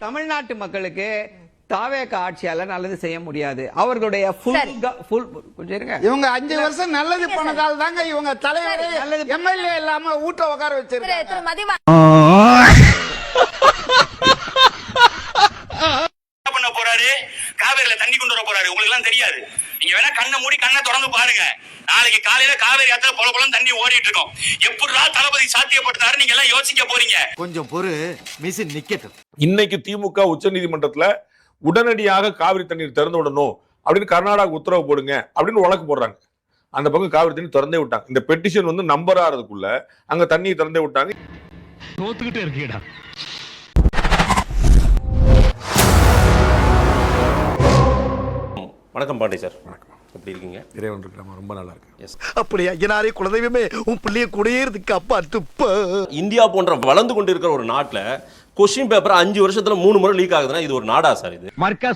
தமிழ்நாட்டு மக்களுக்கு தாவேக ஆட்சியால நல்லது செய்ய முடியாது. அவர்களுடைய இவங்க 5 வருஷம் நல்லது பண்ணதால் தாங்க இவங்க தலைவரே எம்எல்ஏ இல்லாம ஊட்ட உட்கார வச்சிருக்காங்க. பண்ண போறாரு, காவேரியில தண்ணி கொண்டு வர போறாரு. உங்களுக்கு எல்லாம் தெரியாது. நீங்க வேணா கண்ணை மூடி கண்ணை திறந்து பாருங்க. நாளைக்கு காலையில காவேரி ஆத்துல பொல பொலம் தண்ணி ஓடிட்டு இருக்கோம். எப்படிடா தளபதி சாத்தியப்படுத்தாரு நீங்க எல்லாம் யோசிக்க போறீங்க. கொஞ்சம் பொறு, மிஷின் நிக்கட்டும். இன்னைக்கு திமுக உச்சநீதிமன்றத்துல உடனடியாக காவிரி தண்ணீர் திறந்து விடணும் அப்படின்னு கர்நாடகா உத்தரவு போடுங்க அப்படின்னு வழக்கு போடுறாங்க. அந்த பக்கம் காவிரி தண்ணி திறந்தே விட்டாங்க. இந்த பெட்டிஷன் வந்து நம்பர் ஆறதுக்குள்ள அங்க தண்ணியை திறந்தே விட்டாங்க. தோத்துக்கிட்டே இருக்கீடா. வணக்கம் பாண்டி சார். வணக்கம். எப்படி இருக்கீங்க? இறைவன் இருக்கிறாம ரொம்ப நல்லா இருக்கு. எஸ். அப்படியே ஐயனாரே குலதெய்வமே உன் பிள்ளைய குடியேறதுக்கு அப்பா துப்ப. இந்தியா போன்ற வளர்ந்து கொண்டிருக்கிற ஒரு நாட்டுல கொஸ்டின் பேப்பர் 5 வருஷத்துல 3 முறை லீக் ஆகுதுன்னா இது ஒரு நாடா சார்? இது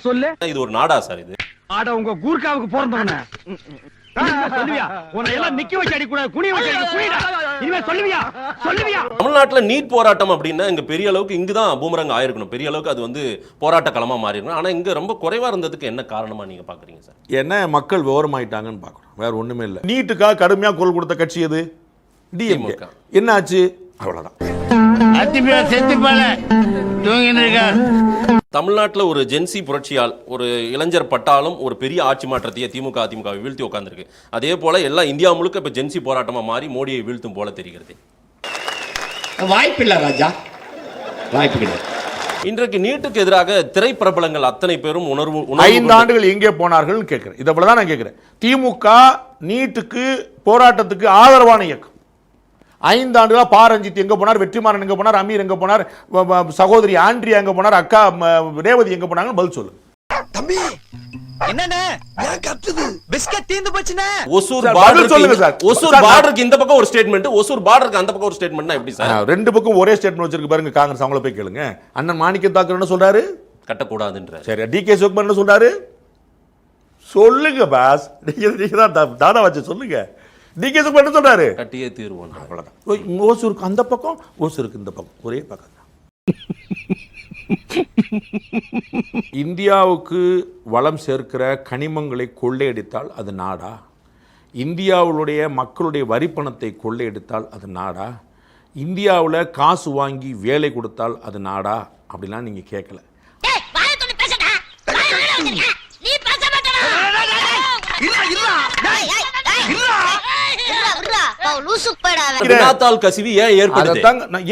சொல்லு. இது ஒரு நாடா சார்? இது ஆட உங்க கூர்க்காவுக்கு பிறந்தவன சொல்லுவியா? உன்னை எல்லாம் நிக்க வச்சு அடி கூடாது, குனி வச்சு அடி குனிடா. இனிமே சொல்லுவியா? சொல்லுவியா? தமிழ்நாட்டுல நீட் போராட்டம் அப்படின்னா இங்க பெரிய அளவுக்கு இங்குதான் பூமரங்க ஆயிருக்கணும். பெரிய அளவுக்கு அது வந்து போராட்ட களமா மாறி இருக்கணும். ஆனா இங்க ரொம்ப குறைவா இருந்ததுக்கு என்ன காரணமா நீங்க பாக்குறீங்க சார்? என்ன மக்கள் விவரமாயிட்டாங்கன்னு பாக்கணும், வேற ஒண்ணுமே இல்லை. நீட்டுக்காக கடுமையா குரல் கொடுத்த கட்சி எது? டிஎம்கே. என்ன ஆச்சு? அவ்வளவுதான். தமிழ்நாட்டில் ஒரு ஜென்சி புரட்சியால் ஒரு இளைஞர் பட்டாலும் ஒரு பெரிய ஆட்சி மாற்றத்தையே திமுக அதிமுகவை வீழ்த்தி உட்கார்ந்துருக்கு. அதே போல எல்லா இந்தியா முழுக்க இப்ப ஜென்சி போராட்டமா மாறி மோடியை வீழ்த்தும் போல தெரிகிறது. வாய்ப்பில்லை ராஜா, வாய்ப்பு கிடையாது. இன்றைக்கு நீட்டுக்கு எதிராக திரைப்பிரபலங்கள் அத்தனை பேரும் 5 ஆண்டுகள் எங்கே போனார்கள் கேட்கிறேன். இதை போலதான் நான் கேட்கிறேன். திமுக நீட்டுக்கு போராட்டத்துக்கு ஆதரவான இயக்கம். 5 ஆண்டுகளா பா ரஞ்சித் எங்க போனார், வெற்றிமாறன் எங்க போனார், அமீர் எங்க போனார், சகோதரி ஆண்ட்ரியா எங்க போனார், அக்கா ரேவதி எங்க போனாங்க? பதில் சொல்லு தம்பி. என்னண்ணே ஏன் கத்துது? பிஸ்கட் தீந்து போச்சுனே. ஒசூர் பார்டர் சொல்லுங்க சார். ஒசூர் பார்டருக்கு இந்த பக்கம் ஒரு ஸ்டேட்மென்ட், ஒசூர் பார்டருக்கு அந்த பக்கம் ஒரு ஸ்டேட்மென்ட்னா எப்படி சார்? ரெண்டு பக்கம் ஒரே ஸ்டேட்மென்ட் வச்சிருக்கு பாருங்க காங்கிரஸ். அவங்கள போய் கேளுங்க. அண்ணன் மாணிக்க தாக்கர் என்ன சொல்றாரு? கட்டக்கூடாதுன்றார். சரி, டிகே சிவகுமார் என்ன சொல்றாரு? சொல்லுங்க பாஸ், நீங்க தான் தாதா வச்சு சொல்லுங்க. டிகே சிவகுமார் என்ன சொல்றாரு? கட்டியே தீர்வோம். அவ்வளவுதான். ஓசூருக்கு அந்த பக்கம், ஓசூருக்கு இந்த பக்கம், ஒரே பக்கம் தான். இந்தியாவுக்கு வளம் சேர்க்கிற கனிமங்களை கொள்ளையடித்தால் அது நாடா? இந்தியாவுடைய மக்களுடைய வரிப்பணத்தை கொள்ளையடித்தால் அது நாடா? இந்தியாவில் காசு வாங்கி வேலை கொடுத்தால் அது நாடா? அப்படிலாம் நீங்க கேட்கல.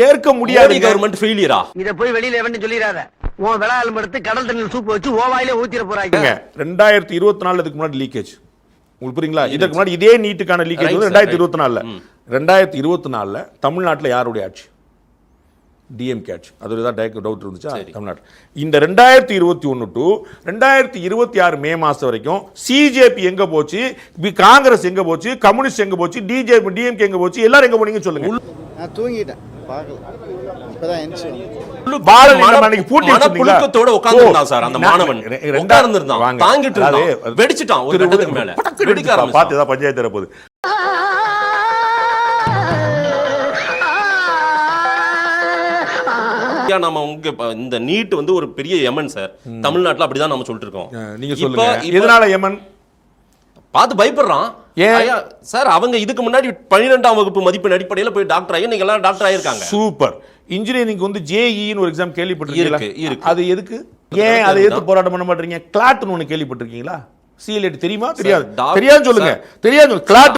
ஏற்க முடியாது. கவர்மெண்ட் ஃபெயிலியரா? இத போய் வெளியில எவன்னு சொல்லிராத. உன் விளையாடும் எடுத்து கடல் தண்ணியில் சூப்பு வச்சு ஓவாயிலே ஊத்திர போறாங்க. 2024 இதுக்கு முன்னாடி லீக்கேஜ் உங்களுக்கு புரியுங்களா? இதுக்கு முன்னாடி இதே நீட்டுக்கான லீக்கேஜ் வந்து 2024. 2024 தமிழ்நாட்டில் யாருடைய ஆட்சி? டிஎம்கே ஆட்சி. அது தான் டவுட் இருந்துச்சா தமிழ்நாடு? இந்த 2021 டு 2026 மே மாசம் வரைக்கும் சிஜேபி எங்க போச்சு, காங்கிரஸ் எங்க போச்சு, கம்யூனிஸ்ட் எங்க போச்சு, டிஎம்கே எங்க போச்சு, எல்லாரும் எங்க போனீங்க சொல்லுங்க. நான் தூங்கிட்டேன், பார்க்கல. இப்பதான் எந்திரிச்சேன். பாலலிங்கம் பூட்டி புழுக்கத்தோட உட்கார்ந்திருந்தான் சார். அந்த மாணவன் உட்கார்ந்திருந்தான், தாங்கிட்டு இருந்தான், வெடிச்சிட்டான். ஒரு கட்டத்துக்கு மேல வெடிக்க ஆரம்பிச்சான். பார்த்து தான் பஞ்சாயத்து தர போகுது. நம்ம இந்த நீட் வந்து ஒரு பெரிய யமன் சார். தமிழ்நாட்டுல அப்படிதான் நம்ம சொல்லிட்டு இருக்கோம். நீங்க சொல்லுங்க, எதனால யமன்? பார்த்து பயப்படுறான் சார். அவங்க இதுக்கு முன்னாடி 12ஆம் வகுப்பு மதிப்பெண் அடிப்படையில் போய் டாக்டர் ஆகி நீங்க எல்லாம் டாக்டர் ஆயிருக்காங்க. சூப்பர். இன்ஜினியரிங் வந்து ஜேஇன்னு ஒரு எக்ஸாம் கேள்விப்பட்டிருக்கீங்களா? இருக்கு. அது எதுக்கு? ஏன் அதை எதிர்த்து போராட்டம் பண்ண மாட்டீங்க? கிளாட்னு ஒன்னு கேள்விப்பட்டிருக்கீங்களா? சிஎல்ஏடி தெரியுமா? தெரியாது. தெரியாது சொல்லுங்க. தெரியாது. கிளாட்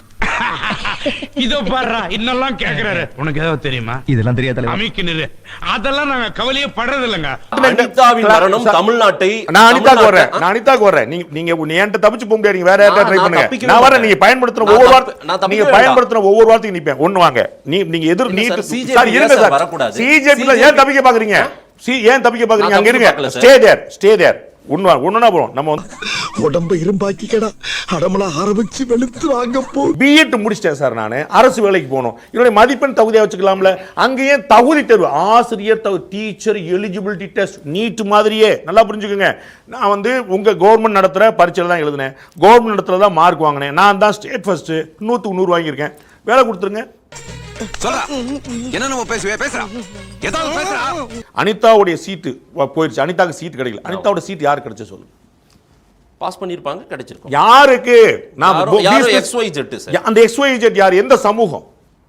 இதோ பாருடா, இன்னெல்லாம் கேக்குறாரு. உனக்கு ஏதாவது தெரியுமா? இதெல்லாம் தெரியாது. அமிக்கினரு அதெல்லாம் நாங்க கவலையே படுறது இல்லங்க. அனிதாவின் மரணம் தமிழ்நாட்டை. நான் அனிதாக்கு வரேன். நீங்க என்கிட்ட தப்பிச்சு போக முடியாது. நீங்க வேற யார்ட்ட ட்ரை பண்ணுங்க. நான் வரேன். நீங்க பயன்படுத்துற ஒவ்வொரு வார்த்தையும் நிப்பேன். ஒண்ணு வாங்க. நீங்க எதிர் நீட் சார் இருங்க சார். சிஜேபில ஏன் தப்பிக்க பாக்குறீங்க? ஏன் தப்பிக்க பாக்குறீங்க? அங்க இருங்க. Stay there. ஒண்ணுனா போறோம். நம்ம உடம்ப இரும்பாக்கிக்கடா, அடமலா ஆரம்பிச்சு வெளுத்து வாங்க போ. பிஎட் முடிச்சிட்டேன் சார். நான் அரசு வேலைக்கு போகணும். என்னுடைய மதிப்பெண் தகுதியா வச்சுக்கலாம்ல. அங்கேயே தகுதி தேர்வு, ஆசிரியர் டீச்சர் எலிஜிபிலிட்டி டெஸ்ட் நீட் மாதிரியே. நல்லா புரிஞ்சுக்கோங்க. நான் வந்து உங்க கவர்மெண்ட் நடத்துற பரீட்சையில தான் எழுதினேன். கவர்மெண்ட் நடத்துறதா மார்க் வாங்கினேன். நான் தான் ஸ்டேட் ஃபர்ஸ்ட். 100க்கு 100 வாங்கியிருக்கேன். வேலை கொடுத்துருங்க. சொல்றா என்ன நம்ம பேசுறா ஏதாவது பேசுறா. அனிதாவுடைய சீட்டு போயிருச்சு, அனிதாக்கு சீட் கிடைக்கல. அனிதாவோட சீட் யாருக்கு கிடைச்ச சொல்லு? பாஸ் பண்ணிருப்பாங்க, கிடைச்சிருக்கும். யாருக்கு? அந்த XYZ யார்? எந்த சமூகம்?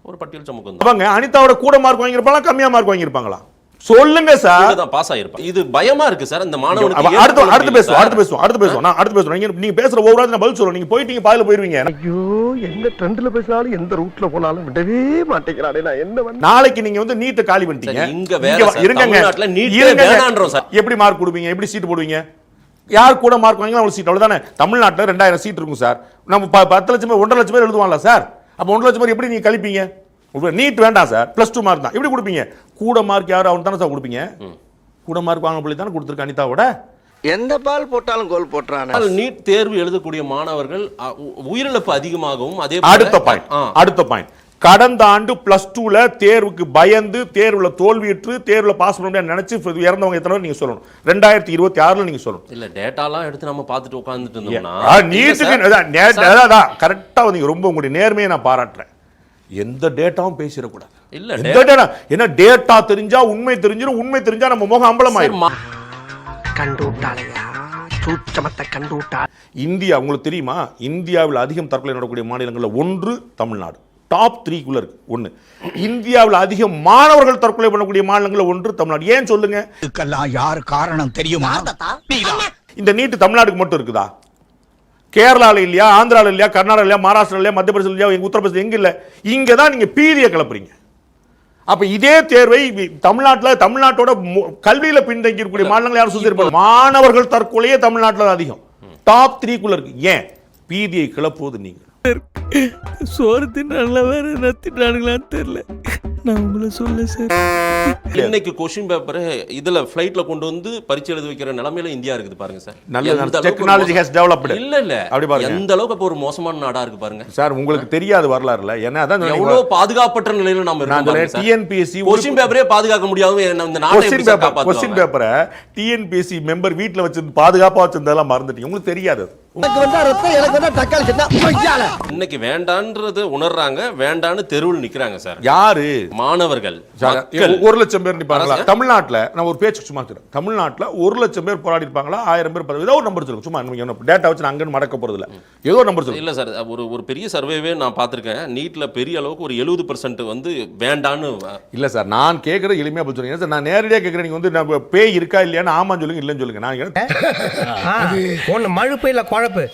ஒரு பட்டியல் சமூகம். அவங்க அனிதாவோட கூட மார்க் வாங்கியிருப்பாங்களா, கம்மியா மார்க் வாங்கியிருப்பாங்களா? சொல்லுங்க சார். பாஸ் ஆயிருப்பாங்க. இது பயமா இருக்கு சார் இந்த மாணவனுக்கு. அடுத்து பேசுவோம். நீங்க பேசுற ஒவ்வொரு நான் பதில் சொல்றேன். நீங்க போயிட்டீங்க, பாதியில போயிருவீங்க. ஐயோ, எந்த ட்ரெண்ட்ல பேசினாலும் எந்த ரூட்ல போனாலும் விடவே மாட்டேங்கிறானே. நான் என்ன நாளைக்கு நீங்க வந்து நீட் காலி பண்ணிட்டீங்க. இங்க வேற தமிழ்நாட்டுல நீட் வேணான்றோம் சார். எப்படி மார்க் கொடுப்பீங்க? எப்படி சீட் போடுவீங்க? யார் கூட மார்க் வாங்கினா அவ்வளவு சீட், அவ்வளவுதானே. தமிழ்நாட்டில் 2000 சீட் இருக்கும் சார். நம்ம 10 லட்சம் 1.5 லட்சம் பேர் எழுதுவாங்களா சார்? அப்ப 1 லட்சம் பேர் எப்படி நீங்க கழிப்பீங்க? நீட் வேண்டாம் சார், +2 மார்க் தான். எப்படி கொடுப்பீங்க? கூட மார்க் யாரும் அவன் தானே சார் கொடுப்பீங்க. கூட மார்க் வாங்க போய் தானே கொடுத்துருக்க அனிதாவோட. எந்த பால் போட்டாலும் கோல் போட்டுறானே. நீட் தேர்வு எழுதக்கூடிய மாணவர்கள் உயிரிழப்பு அதிகமாகவும் அதே அடுத்த பாயிண்ட் கடந்த ஆண்டு +2ல தேர்வுக்கு பயந்து தேர்வுல தோல்வியுற்று தேர்வுல பாஸ் பண்ண முடியாது நினைச்சு இறந்தவங்க எத்தனை பேர் நீங்க சொல்லணும். 2026ல நீங்க சொல்லணும். இல்ல டேட்டாலாம் எடுத்து நம்ம பார்த்துட்டு உட்கார்ந்துட்டு இருந்தோம்னா நீட்டுக்கு கரெக்டா நீங்க ரொம்ப உங்களுடைய நேர்மையை நான் பாராட்டுறேன். எந்த டேட்டாவும் பேசிடக்கூடாது. இல்ல என்ன டேட்டா தெரிஞ்சா உண்மை தெரிஞ்சிடும், உண்மை தெரிஞ்சா நம்ம முகம் அம்பலமாயிரும். கண்டுட்டாளையா சூட்சமத்தை கண்டுட்டா. இந்தியா உங்களுக்கு தெரியுமா, இந்தியாவில் அதிகம் தற்கொலை நடக்கக்கூடிய மாநிலங்களில் 1 தமிழ்நாடு. டாப் 3க்குள்ள இருக்கு 1. இந்தியாவில் அதிக மாணவர்கள் தற்கொலை பண்ணக்கூடிய மாநிலங்களில் 1 தமிழ்நாடு. ஏன் சொல்லுங்க? இதுக்கெல்லாம் யார் காரணம் தெரியுமா? இந்த நீட் தமிழ்நாடுக்கு மட்டும் இருக்குதா? கேரளால இல்லையா, ஆந்திரால இல்லையா, கர்நாடகா இல்லையா, மகாராஷ்டிரா இல்லையா, மத்திய பிரதேசம் இல்லையா, உத்தரப்பிரதேசம் எங்க இல்ல? இங்க தான் நீங்க பீதியை கிளப்புறீங்க. அப்ப இதே தேர்வை தமிழ்நாட்டோட கல்வியில பின்தங்கி இருக்கக்கூடிய மாநிலங்கள் யாரும் சுத்திருப்பாங்க. மாணவர்கள் தற்கொலையே தமிழ்நாட்டில் அதிகம். டாப் 3க்குள்ள இருக்கு. ஏன்? பீதியை கிளப்புவது நீங்க. சோறு தின்றாங்களா வேற என்ன தின்றானுங்களான்னு தெரியல. நான் உங்களை சொல்ல சார். இன்னைக்கு क्वेश्चन பேப்பர் இதுல ஃளைட்ல கொண்டு வந்து பரீட்சை எழுத வைக்கிற நிலைமையில இந்தியா இருக்குது பாருங்க சார். நல்ல டெக்னாலஜி ஹஸ் டெவலப்டு. இல்ல அப்படி பாருங்க. எந்த அளவுக்கு ஒரு மோசமான நாடா இருக்கு பாருங்க சார். உங்களுக்கு தெரியாது வரலாறுல. ஏன்னா அதான் எவ்வளவு பாதுகாப்பற்ற நிலையில நாம இருக்கோம். TNPSC क्वेश्चन பேப்பரே பாதுகாக்க முடியாம இந்த நாட்டை எப்படி காப்பாத்துவாங்க? क्वेश्चन பேப்பரை TNPSC மெம்பர் வீட்ல வச்சு பாதுகாப்பா வச்சிருந்ததெல்லாம் மறந்துட்டீங்க. உங்களுக்கு தெரியாது. இன்னைக்கு வேண்டான்றது உணர்றாங்க, வேண்டான்னு தெருவில் நிக்கிறாங்க சார். யாரு? மாணவர்கள். 1 லட்சம் பேர் நிப்பாங்களா தமிழ்நாட்டுல? நான் ஒரு பேச்சு சும்மா சொல்றேன். தமிழ்நாட்டுல 1 லட்சம் பேர் போராடி இருப்பாங்களா, 1000 பேர், ஏதோ ஒரு நம்பர் சொல்லுங்க. சும்மா டேட்டா வச்சு நான் அங்க மடக்க போறது இல்ல. ஏதோ ஒரு நம்பர் சொல்லுங்க. இல்ல சார், ஒரு பெரிய சர்வேவே நான் பார்த்திருக்கேன். நீட்ல பெரிய அளவுக்கு ஒரு 70% வந்து வேண்டான்னு. இல்ல சார், நான் கேட்கறது எளிமையா பதில் சொல்லுங்க சார். நான் நேரடியா கேட்கறேன். நீங்க வந்து பேய் இருக்கா இல்லையான்னு ஆமா சொல்லுங்க, இல்லன்னு சொல்லுங்க. நான் ஒன்னு மழுப்பு இல்ல குழப்பு.